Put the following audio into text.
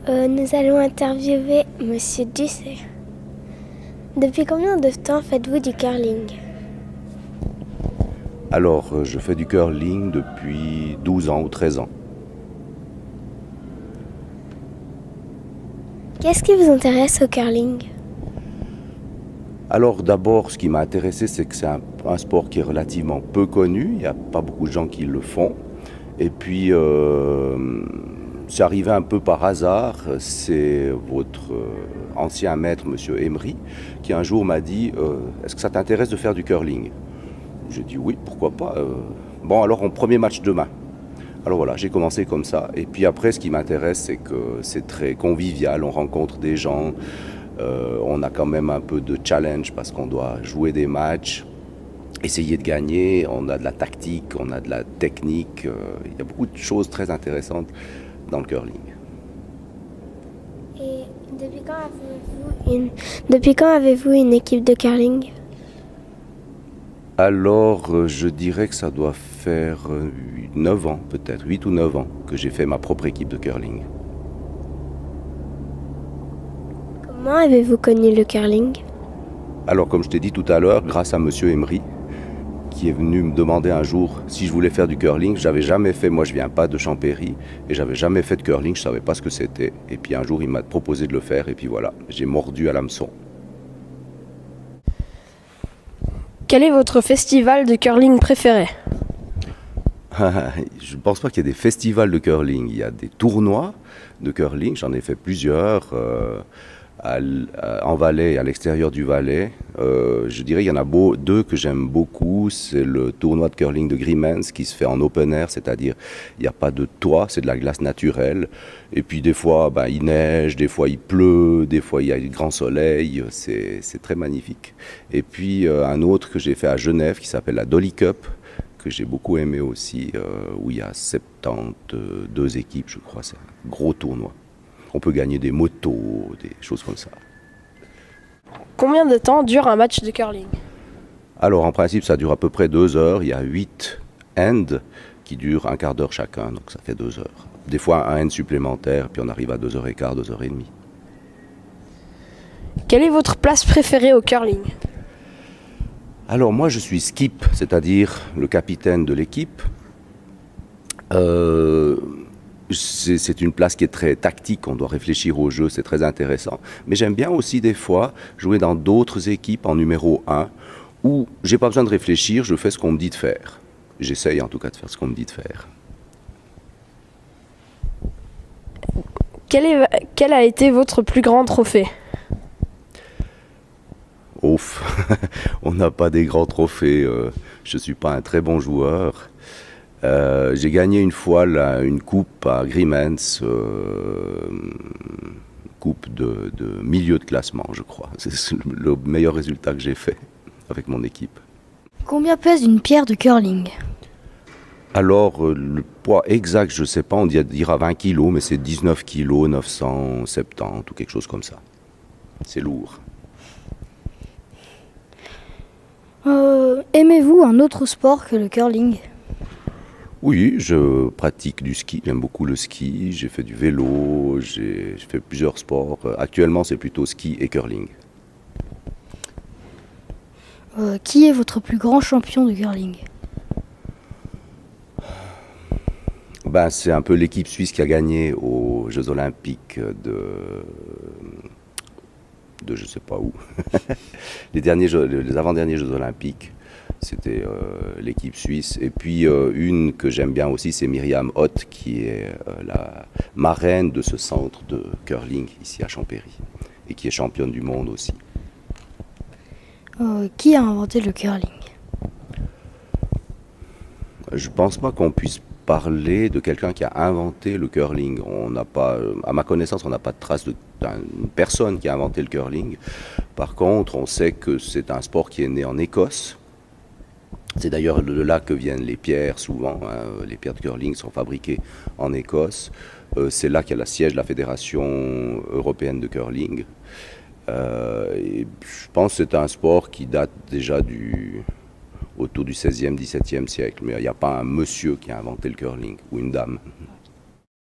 Nous allons interviewer Monsieur Ducet. Depuis combien de temps faites-vous du curling? Alors, je fais du curling depuis 12 ans ou 13 ans. Qu'est-ce qui vous intéresse au curling? Alors d'abord, ce qui m'a intéressé, c'est que c'est un sport qui est relativement peu connu. Il n'y a pas beaucoup de gens qui le font. Et puis, c'est arrivé un peu par hasard. C'est votre ancien maître, Monsieur Emery, qui un jour m'a dit est-ce que ça t'intéresse de faire du curling? J'ai dit oui, pourquoi pas. Bon, alors, premier match demain. Alors voilà, j'ai commencé comme ça. Et puis après, ce qui m'intéresse, c'est que c'est très convivial. On rencontre des gens. On a quand même un peu de challenge parce qu'on doit jouer des matchs, essayer de gagner. On a de la tactique, on a de la technique. Il y a beaucoup de choses très intéressantes dans le curling. Et depuis quand avez-vous une équipe de curling? Alors, je dirais que ça doit faire 9 ans, peut-être, 8 ou 9 ans que j'ai fait ma propre équipe de curling. Comment avez-vous connu le curling? Alors, comme je t'ai dit tout à l'heure, grâce à Monsieur Emery, qui est venu me demander un jour si je voulais faire du curling. J'avais jamais fait, moi je viens pas de Champéry, et j'avais jamais fait de curling, je savais pas ce que c'était. Et puis un jour, il m'a proposé de le faire, et puis voilà, j'ai mordu à l'hameçon. Quel est votre festival de curling préféré? Je ne pense pas qu'il y ait des festivals de curling. Il y a des tournois de curling, j'en ai fait plusieurs en Valais et à l'extérieur du Valais. Je dirais qu'il y en a deux que j'aime beaucoup. C'est le tournoi de curling de Griemens qui se fait en open air, c'est-à-dire il n'y a pas de toit, c'est de la glace naturelle. Et puis des fois il neige, des fois il pleut, des fois il y a du grand soleil, c'est très magnifique. Et puis un autre que j'ai fait à Genève qui s'appelle la Dolly Cup, que j'ai beaucoup aimé aussi, où il y a 72 équipes, je crois. C'est un gros tournoi. On peut gagner des motos, des choses comme ça. Combien de temps dure un match de curling? Alors en principe, ça dure à peu près 2 heures. Il y a 8 ends qui durent un quart d'heure chacun, donc ça fait 2 heures. Des fois un end supplémentaire, puis on arrive à 2h15, 2h30. Quelle est votre place préférée au curling? Alors moi je suis skip, c'est-à-dire le capitaine de l'équipe. C'est une place qui est très tactique, on doit réfléchir au jeu, c'est très intéressant. Mais j'aime bien aussi des fois jouer dans d'autres équipes en numéro 1, où j'ai pas besoin de réfléchir, je fais ce qu'on me dit de faire. J'essaye en tout cas de faire ce qu'on me dit de faire. Quel a été votre plus grand trophée? Ouf, on n'a pas des grands trophées, je ne suis pas un très bon joueur. J'ai gagné une fois une coupe à Griemens, coupe de milieu de classement, je crois. C'est le meilleur résultat que j'ai fait avec mon équipe. Combien pèse une pierre de curling? Alors, le poids exact, je ne sais pas, on dira 20 kilos, mais c'est 19 kilos, 970 ou quelque chose comme ça. C'est lourd. Aimez-vous un autre sport que le curling? Oui, je pratique du ski, j'aime beaucoup le ski, j'ai fait du vélo, j'ai fait plusieurs sports. Actuellement, c'est plutôt ski et curling. Qui est votre plus grand champion de curling? C'est un peu l'équipe suisse qui a gagné aux Jeux Olympiques de je sais pas où. Les avant-derniers Jeux Olympiques, c'était l'équipe suisse. Et puis une que j'aime bien aussi, c'est Myriam Hoth, qui est la marraine de ce centre de curling ici à Champéry, et qui est championne du monde aussi. Qui a inventé le curling? Je pense pas qu'on puisse parler de quelqu'un qui a inventé le curling. On n'a pas, à ma connaissance, on n'a pas de trace d'une personne qui a inventé le curling. Par contre, on sait que c'est un sport qui est né en Écosse. C'est d'ailleurs de là que viennent les pierres souvent. Les pierres de curling sont fabriquées en Écosse. C'est là qu'il y a le siège de la Fédération européenne de curling. Et je pense que c'est un sport qui date déjà autour du 16e, 17e siècle. Mais il n'y a pas un monsieur qui a inventé le curling, ou une dame.